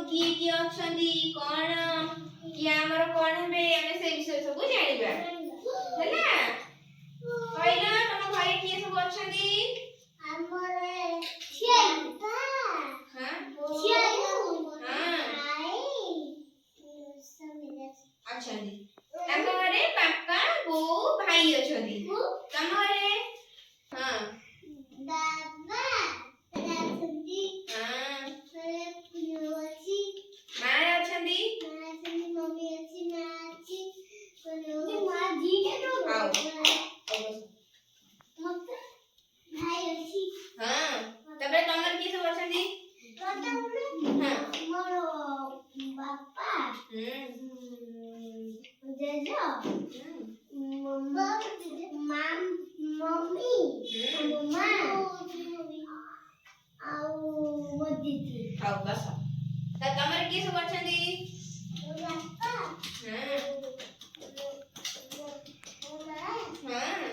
किए अछंदी कोन कि हमर कोन हेबे हमें से विषय सब जानिबा हैला कहला तम घरे किए सब अछंदी हमरे छियाता हां छियायो हां आई समिले अछंदी तम घरे पापा बो भाई अछंदी तम घरे हां दादा दादी हां सरे पुयोची मां अछंदी मम्मी अच्छी मां अच्छी कोनी मां जी के तो आओ भाई अच्छी हां तबे तमर की सब अछंदी हां मोरो बापा जेजो मम्मा मम्मी मम्मा आउ मोदीजी हां बस त तमर की सब अछंदी बापा हां हां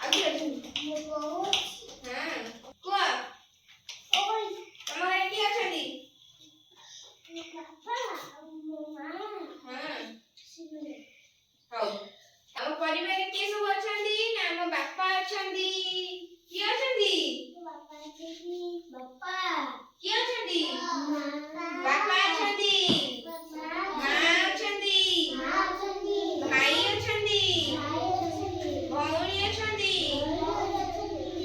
आगे अछंदी हां को ओय तमर की अछंदी बापा मम्मा हां हां हम परिवार के सब अछंदी ना हम बापा अछंदी की अछंदी बापा अच्छी बापा की अछंदी बापा अछंदी मां अछंदी भाई अछंदी भौणी अछंदी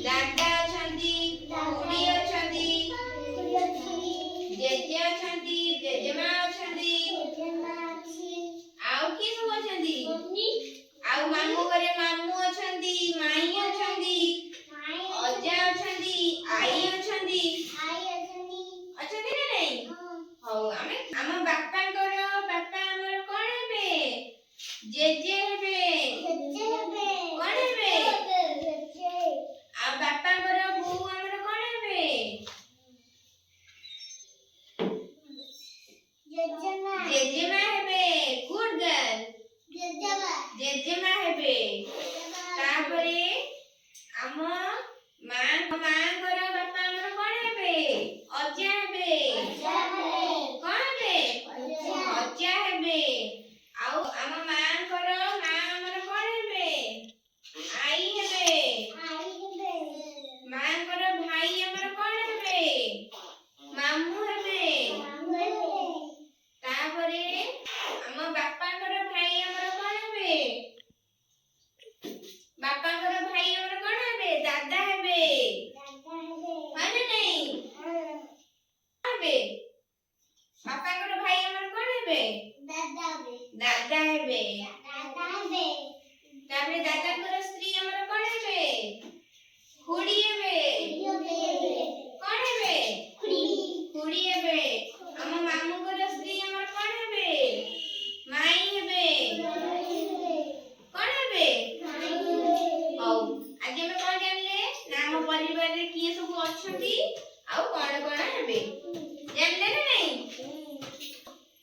दादा अछंदी खुड़ी अछंदी जेजे अछंदी जेजेमा अछंदी आउ की सब अछंदी आउ मामू घरे मामू अछंदी माई अछंदी अजा अछंदी आई अछंदी अछंदी ना नहीं हौ हम बापांकर बापा हमर कोन हेबे जेजे हेबे कोन हेबे आ बापांकर बो हमर कोन हेबे जेजेमा हेबे गुड गर्ल जेजेमा हेबे तापरे हम मां कर बापा हमर कोन हेबे अजा हेबे कोन हेबे अजा हेबे आउ हम मां कर मां हमर कोन हेबे आई हेबे मां कर भाई हमर कोन हेबे मामू हेबे तापरे हम बापांकर भाई हमर कोन हेबे बापांकर भाई हमर कोन हेबे दादा हेबे माने नहीं हेबे बापांकर भाई हमर कोन हेबे दादा हेबे तापरे दादांकर स्त्री हमर कोन हेबे खुड़ी हेबे कोन हेबे खुड़ी हेबे हम मामूकर स्त्री हमर कोन हेबे माई हेबे कोन हेबे हौ आज हम कोन जानले ना हम परिवार रे किए सब अछंती आउ कोन कोन हेबे जानले ना नहीं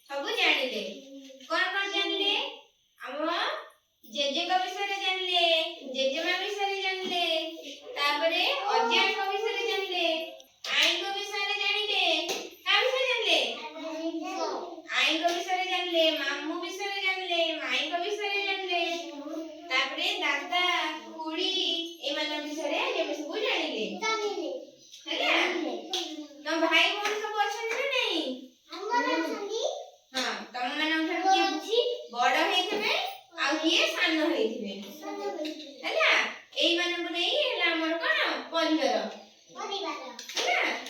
सब जानिले कोन कोन जानले हम जेजे का विषय रे जानले जेजेमा विषय रे जानले तापरे अजा का विषय रे जानले आई को विषय रे जानिले का विषय जानले आई को विषय रे जानले मामू विषय रे जानले माई को विषय रे जानले तापरे दादा खुड़ी ए मान विषय रे जे सब जानिले हैला तो भाई भौणी सब अछंती ना नहीं हां तम मन किए बड़ हेथिबे आ किए सान हेथिबे